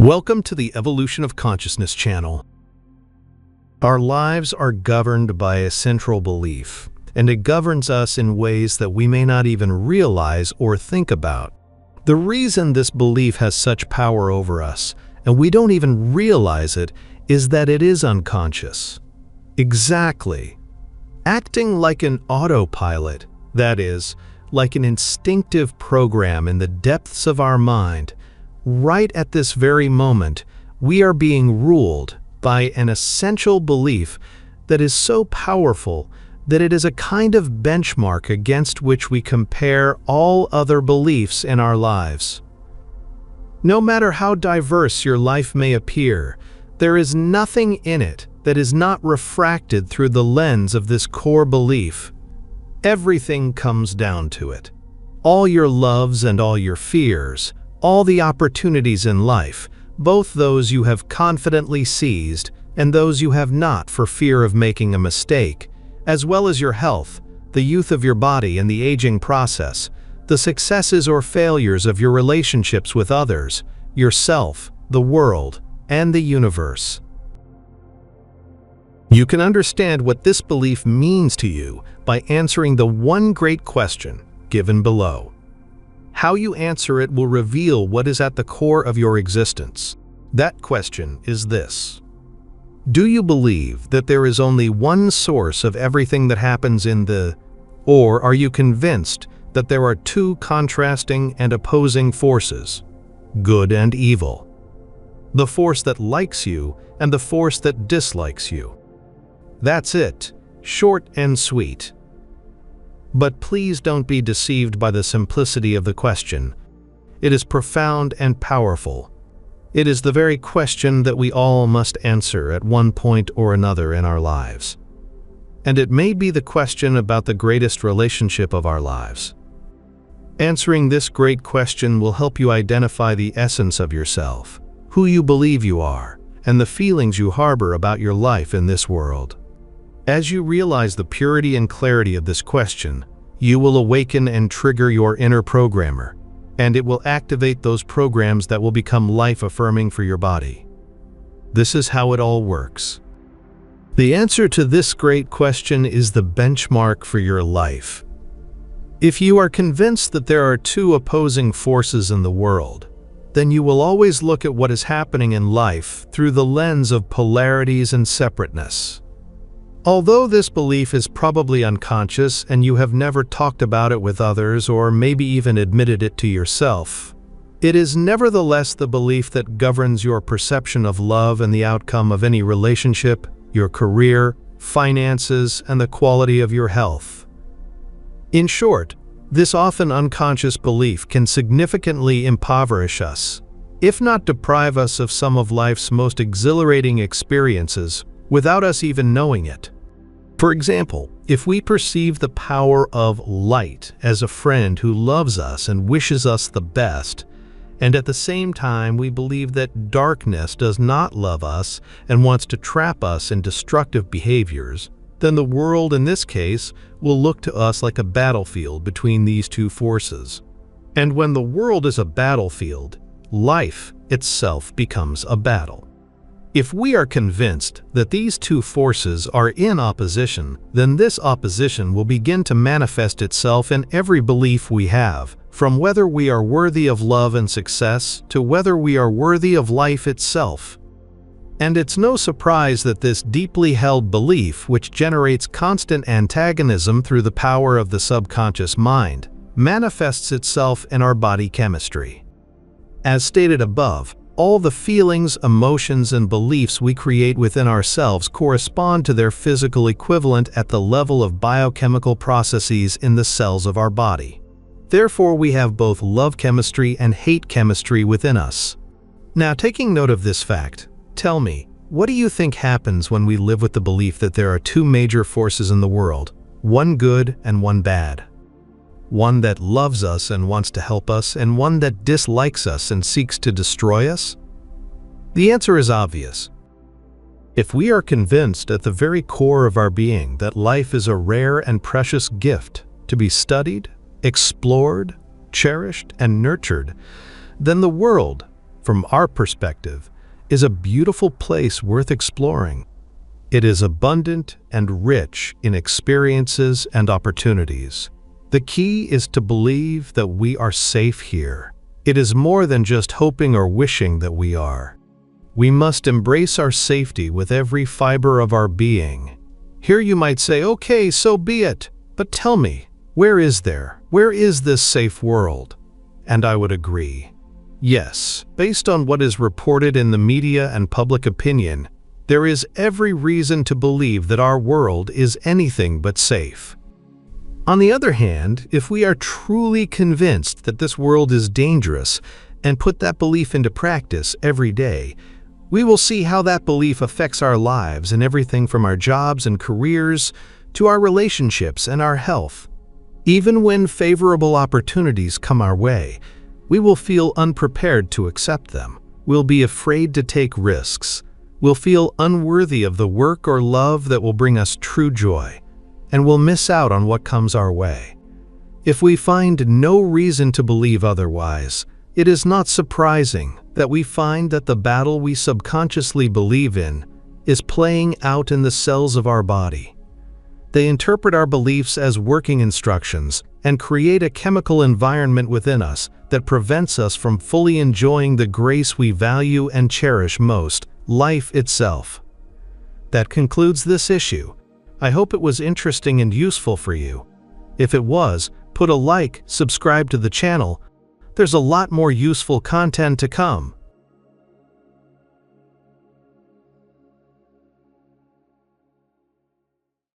Welcome to the Evolution of Consciousness channel. Our lives are governed by a central belief, and it governs us in ways that we may not even realize or think about. The reason this belief has such power over us, and we don't even realize it, is that it is unconscious. Exactly. Acting like an autopilot, that is, like an instinctive program in the depths of our mind. Right at this very moment, we are being ruled by an essential belief that is so powerful that it is a kind of benchmark against which we compare all other beliefs in our lives. No matter how diverse your life may appear, there is nothing in it that is not refracted through the lens of this core belief. Everything comes down to it. All your loves and all your fears, all the opportunities in life, both those you have confidently seized and those you have not for fear of making a mistake, as well as your health, the youth of your body and the aging process, the successes or failures of your relationships with others, yourself, the world, and the universe. You can understand what this belief means to you by answering the one great question given below. How you answer it will reveal what is at the core of your existence. That question is this: do you believe that there is only one source of everything that happens or are you convinced that there are two contrasting and opposing forces, good and evil? The force that likes you and the force that dislikes you. That's it, short and sweet. But please don't be deceived by the simplicity of the question. It is profound and powerful. It is the very question that we all must answer at one point or another in our lives. And it may be the question about the greatest relationship of our lives. Answering this great question will help you identify the essence of yourself, who you believe you are, and the feelings you harbor about your life in this world. As you realize the purity and clarity of this question, you will awaken and trigger your inner programmer, and it will activate those programs that will become life-affirming for your body. This is how it all works. The answer to this great question is the benchmark for your life. If you are convinced that there are two opposing forces in the world, then you will always look at what is happening in life through the lens of polarities and separateness. Although this belief is probably unconscious and you have never talked about it with others or maybe even admitted it to yourself, it is nevertheless the belief that governs your perception of love and the outcome of any relationship, your career, finances, and the quality of your health. In short, this often unconscious belief can significantly impoverish us, if not deprive us of some of life's most exhilarating experiences without us even knowing it. For example, if we perceive the power of light as a friend who loves us and wishes us the best, and at the same time we believe that darkness does not love us and wants to trap us in destructive behaviors, then the world in this case will look to us like a battlefield between these two forces. And when the world is a battlefield, life itself becomes a battle. If we are convinced that these two forces are in opposition, then this opposition will begin to manifest itself in every belief we have, from whether we are worthy of love and success to whether we are worthy of life itself. And it's no surprise that this deeply held belief, which generates constant antagonism through the power of the subconscious mind, manifests itself in our body chemistry. As stated above, all the feelings, emotions, and beliefs we create within ourselves correspond to their physical equivalent at the level of biochemical processes in the cells of our body. Therefore, we have both love chemistry and hate chemistry within us. Now, taking note of this fact, tell me, what do you think happens when we live with the belief that there are two major forces in the world, one good and one bad? One that loves us and wants to help us, and one that dislikes us and seeks to destroy us? The answer is obvious. If we are convinced at the very core of our being that life is a rare and precious gift to be studied, explored, cherished, and nurtured, then the world, from our perspective, is a beautiful place worth exploring. It is abundant and rich in experiences and opportunities. The key is to believe that we are safe here. It is more than just hoping or wishing that we are. We must embrace our safety with every fiber of our being. Here you might say, okay, so be it, but tell me, where is this safe world? And I would agree. Yes, based on what is reported in the media and public opinion, there is every reason to believe that our world is anything but safe. On the other hand, if we are truly convinced that this world is dangerous and put that belief into practice every day, we will see how that belief affects our lives in everything from our jobs and careers to our relationships and our health. Even when favorable opportunities come our way, we will feel unprepared to accept them. We'll be afraid to take risks. We'll feel unworthy of the work or love that will bring us true joy, and we'll miss out on what comes our way. If we find no reason to believe otherwise, it is not surprising that we find that the battle we subconsciously believe in is playing out in the cells of our body. They interpret our beliefs as working instructions and create a chemical environment within us that prevents us from fully enjoying the grace we value and cherish most, life itself. That concludes this issue. I hope it was interesting and useful for you. If it was, put a like, subscribe to the channel. There's a lot more useful content to come.